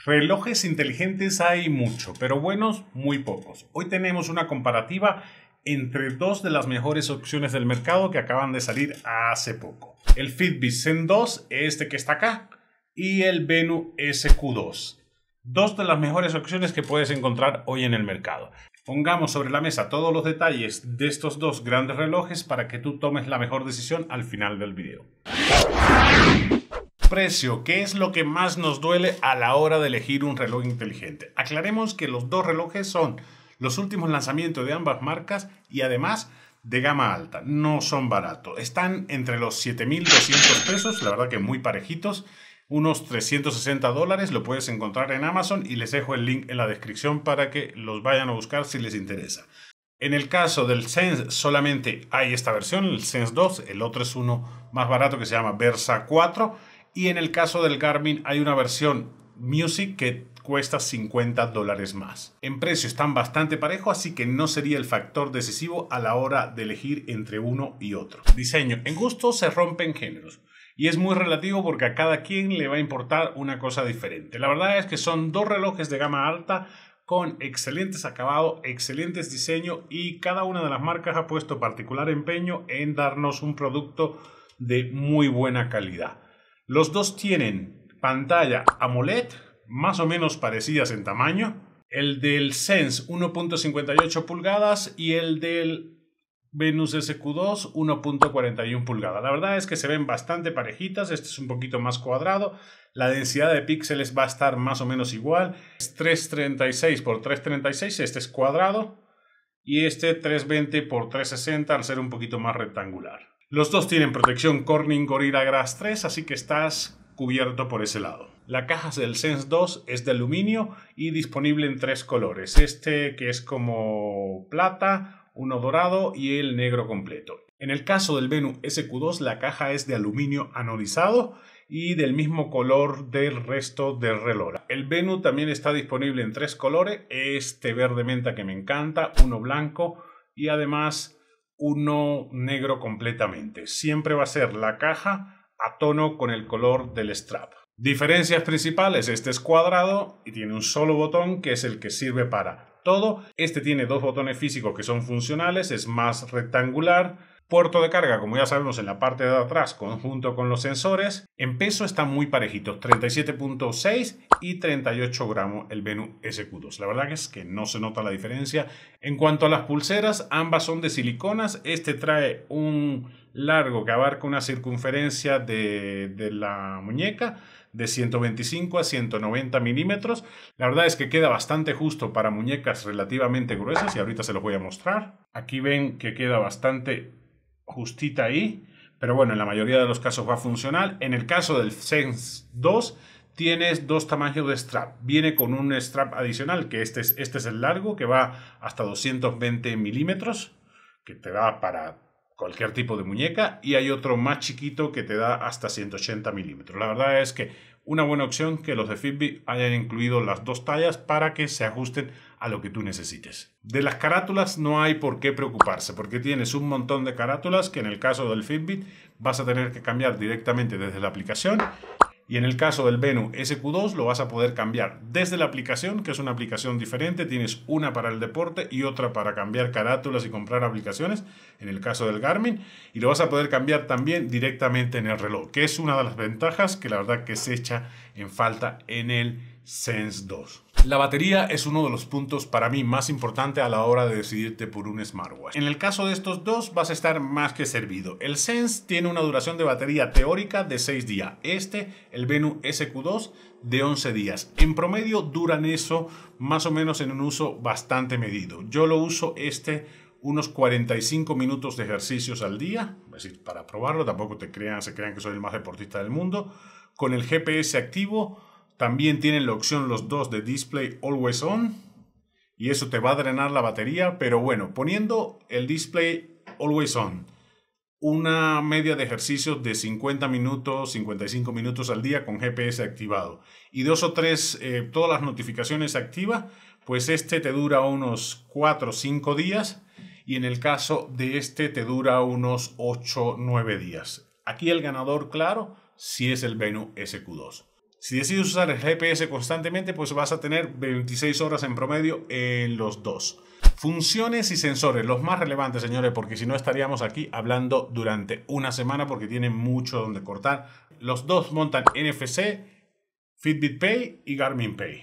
Relojes inteligentes hay mucho, pero buenos muy pocos. Hoy tenemos una comparativa entre dos de las mejores opciones del mercado que acaban de salir hace poco. El Fitbit Zen 2, este que está acá, y el Venu SQ2. Dos de las mejores opciones que puedes encontrar hoy en el mercado. Pongamos sobre la mesa todos los detalles de estos dos grandes relojes para que tú tomes la mejor decisión al final del video. Precio, ¿qué es lo que más nos duele a la hora de elegir un reloj inteligente? Aclaremos que los dos relojes son los últimos lanzamientos de ambas marcas y además de gama alta, no son baratos. Están entre los 7.200 pesos, la verdad que muy parejitos, unos 360 dólares, lo puedes encontrar en Amazon y les dejo el link en la descripción para que los vayan a buscar si les interesa. En el caso del Sense solamente hay esta versión, el Sense 2, el otro es uno más barato que se llama Versa 4. Y en el caso del Garmin hay una versión Music que cuesta 50 dólares más. En precio están bastante parejos, así que no sería el factor decisivo a la hora de elegir entre uno y otro. Diseño. En gusto se rompen géneros. Y es muy relativo porque a cada quien le va a importar una cosa diferente. La verdad es que son dos relojes de gama alta con excelentes acabados, excelentes diseños y cada una de las marcas ha puesto particular empeño en darnos un producto de muy buena calidad. Los dos tienen pantalla AMOLED, más o menos parecidas en tamaño. El del Sense 1.58 pulgadas y el del Venus SQ2 1.41 pulgadas. La verdad es que se ven bastante parejitas, este es un poquito más cuadrado. La densidad de píxeles va a estar más o menos igual. Es 336 por 336, este es cuadrado. Y este 320 por 360 al ser un poquito más rectangular. Los dos tienen protección Corning Gorilla Glass 3, así que estás cubierto por ese lado. La caja del Sense 2 es de aluminio y disponible en tres colores. Este que es como plata, uno dorado y el negro completo. En el caso del Venu SQ2 la caja es de aluminio anodizado y del mismo color del resto del reloj. El Venu también está disponible en tres colores, este verde menta que me encanta, uno blanco y además uno negro completamente. Siempre va a ser la caja a tono con el color del strap. Diferencias principales, este es cuadrado y tiene un solo botón que es el que sirve para todo. Este tiene dos botones físicos que son funcionales, es más rectangular. Puerto de carga, como ya sabemos, en la parte de atrás, junto con los sensores. En peso están muy parejitos, 37.6 y 38 gramos el Venu SQ2. La verdad es que no se nota la diferencia. En cuanto a las pulseras, ambas son de siliconas. Este trae un largo que abarca una circunferencia de la muñeca de 125 a 190 milímetros. La verdad es que queda bastante justo para muñecas relativamente gruesas y ahorita se los voy a mostrar. Aquí ven que queda bastante justita ahí, pero bueno, en la mayoría de los casos va a funcionar. En el caso del Sense 2 tienes dos tamaños de strap. Viene con un strap adicional, que este es el largo, que va hasta 220 milímetros, que te da para cualquier tipo de muñeca, y hay otro más chiquito que te da hasta 180 milímetros. La verdad es que una buena opción que los de Fitbit hayan incluido las dos tallas para que se ajusten a lo que tú necesites. De las carátulas no hay por qué preocuparse porque tienes un montón de carátulas que en el caso del Fitbit vas a tener que cambiar directamente desde la aplicación. Y en el caso del Venu SQ2 lo vas a poder cambiar desde la aplicación, que es una aplicación diferente. Tienes una para el deporte y otra para cambiar carátulas y comprar aplicaciones, en el caso del Garmin. Y lo vas a poder cambiar también directamente en el reloj, que es una de las ventajas que la verdad que se echa en falta en el Sense 2. La batería es uno de los puntos para mí más importantes a la hora de decidirte por un smartwatch. En el caso de estos dos vas a estar más que servido. El Sense tiene una duración de batería teórica de 6 días. El Venu SQ2 de 11 días. En promedio duran eso más o menos en un uso bastante medido. Yo lo uso unos 45 minutos de ejercicios al día, es decir, para probarlo, tampoco se crean que soy el más deportista del mundo. Con el GPS activo. También tienen la opción los dos de Display Always On y eso te va a drenar la batería, pero bueno, poniendo el Display Always On, una media de ejercicios de 50 minutos, 55 minutos al día con GPS activado y dos o tres, todas las notificaciones activas, pues te dura unos 4 o 5 días y en el caso de te dura unos 8 o 9 días. Aquí el ganador, claro, sí es el Venu SQ2. Si decides usar el GPS constantemente, pues vas a tener 26 horas en promedio en los dos. Funciones y sensores, los más relevantes, señores, porque si no estaríamos aquí hablando durante una semana porque tienen mucho donde cortar. Los dos montan NFC, Fitbit Pay y Garmin Pay.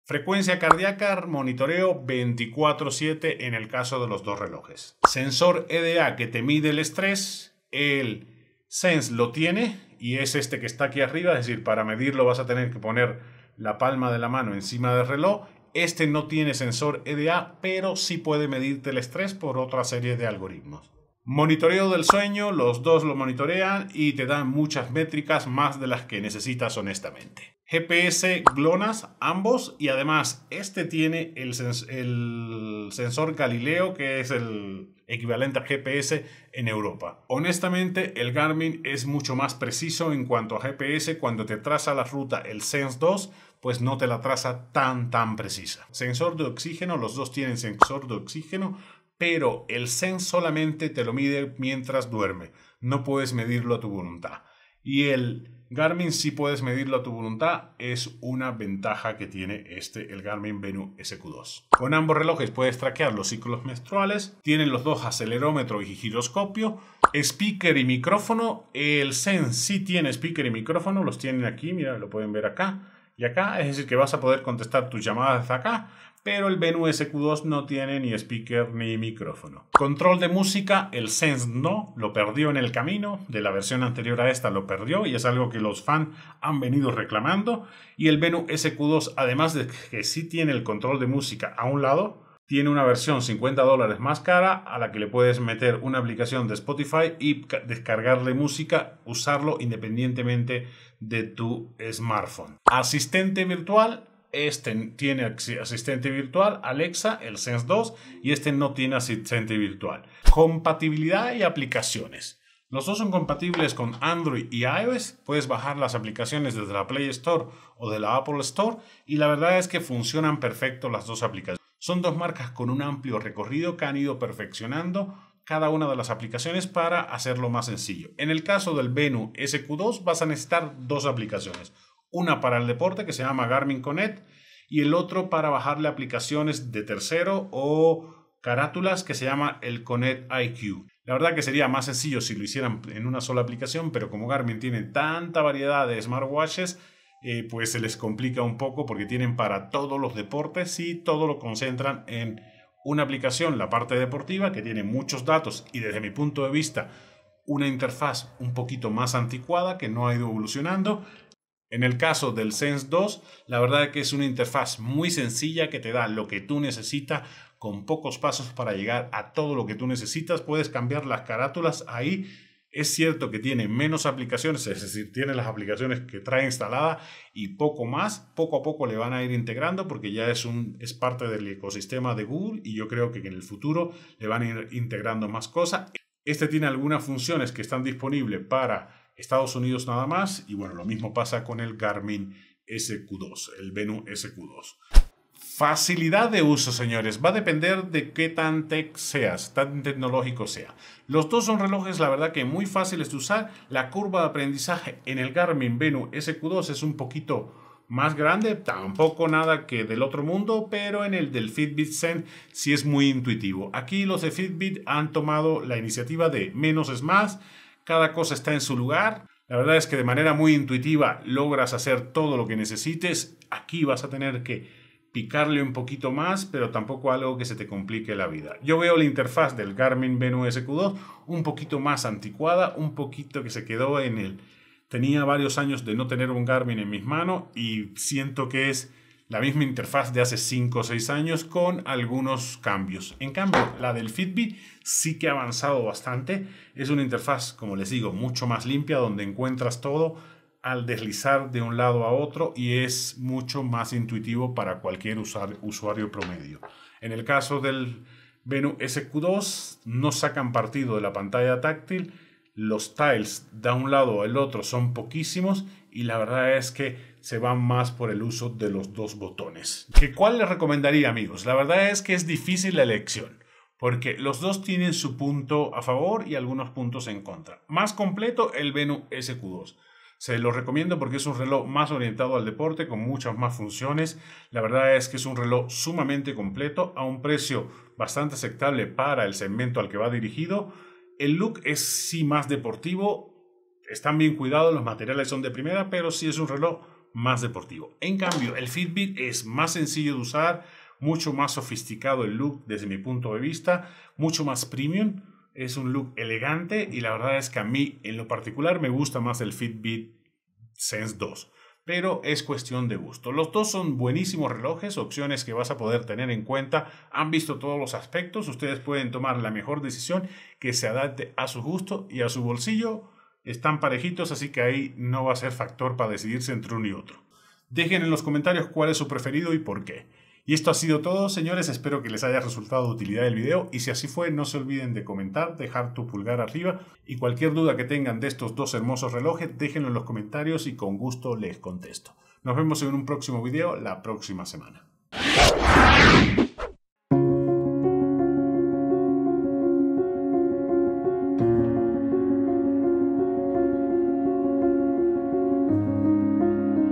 Frecuencia cardíaca, monitoreo 24/7 en el caso de los dos relojes. Sensor EDA que te mide el estrés, el Sense lo tiene y es este que está aquí arriba, es decir, para medirlo vas a tener que poner la palma de la mano encima del reloj. Este no tiene sensor EDA, pero sí puede medirte el estrés por otra serie de algoritmos. Monitoreo del sueño, los dos lo monitorean y te dan muchas métricas más de las que necesitas honestamente. GPS GLONASS, ambos, y además este tiene el sensor Galileo, que es el equivalente al GPS en Europa. Honestamente, el Garmin es mucho más preciso en cuanto a GPS. Cuando te traza la ruta el Sense 2, pues no te la traza tan precisa. Sensor de oxígeno, los dos tienen sensor de oxígeno, pero el Sense solamente te lo mide mientras duerme. No puedes medirlo a tu voluntad. Y el Garmin sí puedes medirlo a tu voluntad. Es una ventaja que tiene el Garmin Venu SQ2. Con ambos relojes puedes traquear los ciclos menstruales. Tienen los dos acelerómetro y giroscopio. Speaker y micrófono. El Sense sí tiene speaker y micrófono. Los tienen aquí, mira, lo pueden ver acá y acá. Es decir, que vas a poder contestar tus llamadas desde acá. Pero el Venu SQ2 no tiene ni speaker ni micrófono. Control de música, el Sense no, lo perdió en el camino. De la versión anterior a esta lo perdió y es algo que los fans han venido reclamando. Y el Venu SQ2, además de que sí tiene el control de música a un lado, tiene una versión $50 más cara a la que le puedes meter una aplicación de Spotify y descargarle música, usarlo independientemente de tu smartphone. Asistente virtual. Este tiene asistente virtual, Alexa, el Sense 2, y este no tiene asistente virtual. Compatibilidad y aplicaciones. Los dos son compatibles con Android y iOS. Puedes bajar las aplicaciones desde la Play Store o de la Apple Store y la verdad es que funcionan perfecto las dos aplicaciones. Son dos marcas con un amplio recorrido que han ido perfeccionando cada una de las aplicaciones para hacerlo más sencillo. En el caso del Venu SQ2 vas a necesitar dos aplicaciones. Una para el deporte que se llama Garmin Connect y el otro para bajarle aplicaciones de tercero o carátulas que se llama el Connect IQ. La verdad que sería más sencillo si lo hicieran en una sola aplicación, pero como Garmin tiene tanta variedad de smartwatches, pues se les complica un poco porque tienen para todos los deportes y todo lo concentran en una aplicación, la parte deportiva, que tiene muchos datos y desde mi punto de vista una interfaz un poquito más anticuada que no ha ido evolucionando. En el caso del Sense 2, la verdad es que es una interfaz muy sencilla que te da lo que tú necesitas con pocos pasos para llegar a todo lo que tú necesitas. Puedes cambiar las carátulas ahí. Es cierto que tiene menos aplicaciones, es decir, tiene las aplicaciones que trae instalada y poco más. Poco a poco le van a ir integrando porque ya es parte del ecosistema de Google y yo creo que en el futuro le van a ir integrando más cosas. Este tiene algunas funciones que están disponibles para Estados Unidos nada más y bueno, lo mismo pasa con el Garmin SQ2, el Venu SQ2. Facilidad de uso, señores, va a depender de qué tan tech seas, tan tecnológico sea. Los dos son relojes, la verdad que muy fáciles de usar. La curva de aprendizaje en el Garmin Venu SQ2 es un poquito más grande, tampoco nada que del otro mundo, pero en el del Fitbit Zen sí es muy intuitivo. Aquí los de Fitbit han tomado la iniciativa de menos es más. Cada cosa está en su lugar. La verdad es que de manera muy intuitiva logras hacer todo lo que necesites. Aquí vas a tener que picarle un poquito más, pero tampoco algo que se te complique la vida. Yo veo la interfaz del Garmin Venu SQ2 un poquito más anticuada, un poquito que se quedó en el... Tenía varios años de no tener un Garmin en mis manos y siento que es la misma interfaz de hace 5 o 6 años con algunos cambios. En cambio, la del Fitbit sí que ha avanzado bastante. Es una interfaz, como les digo, mucho más limpia, donde encuentras todo al deslizar de un lado a otro y es mucho más intuitivo para cualquier usuario promedio. En el caso del Venu SQ2 no sacan partido de la pantalla táctil. Los tiles de un lado al otro son poquísimos y la verdad es que se van más por el uso de los dos botones. ¿Cuál les recomendaría, amigos? La verdad es que es difícil la elección porque los dos tienen su punto a favor y algunos puntos en contra. Más completo el Venu SQ2. Se lo recomiendo porque es un reloj más orientado al deporte, con muchas más funciones. La verdad es que es un reloj sumamente completo, a un precio bastante aceptable para el segmento al que va dirigido. El look es sí más deportivo, están bien cuidados, los materiales son de primera, pero sí es un reloj más deportivo. En cambio, el Fitbit es más sencillo de usar, mucho más sofisticado el look desde mi punto de vista, mucho más premium. Es un look elegante y la verdad es que a mí en lo particular me gusta más el Fitbit Sense 2. Pero es cuestión de gusto. Los dos son buenísimos relojes, opciones que vas a poder tener en cuenta. Han visto todos los aspectos. Ustedes pueden tomar la mejor decisión que se adapte a su gusto y a su bolsillo. Están parejitos, así que ahí no va a ser factor para decidirse entre uno y otro. Dejen en los comentarios cuál es su preferido y por qué. Y esto ha sido todo, señores. Espero que les haya resultado de utilidad el video. Y si así fue, no se olviden de comentar, dejar tu pulgar arriba. Y cualquier duda que tengan de estos dos hermosos relojes, déjenlo en los comentarios y con gusto les contesto. Nos vemos en un próximo video la próxima semana.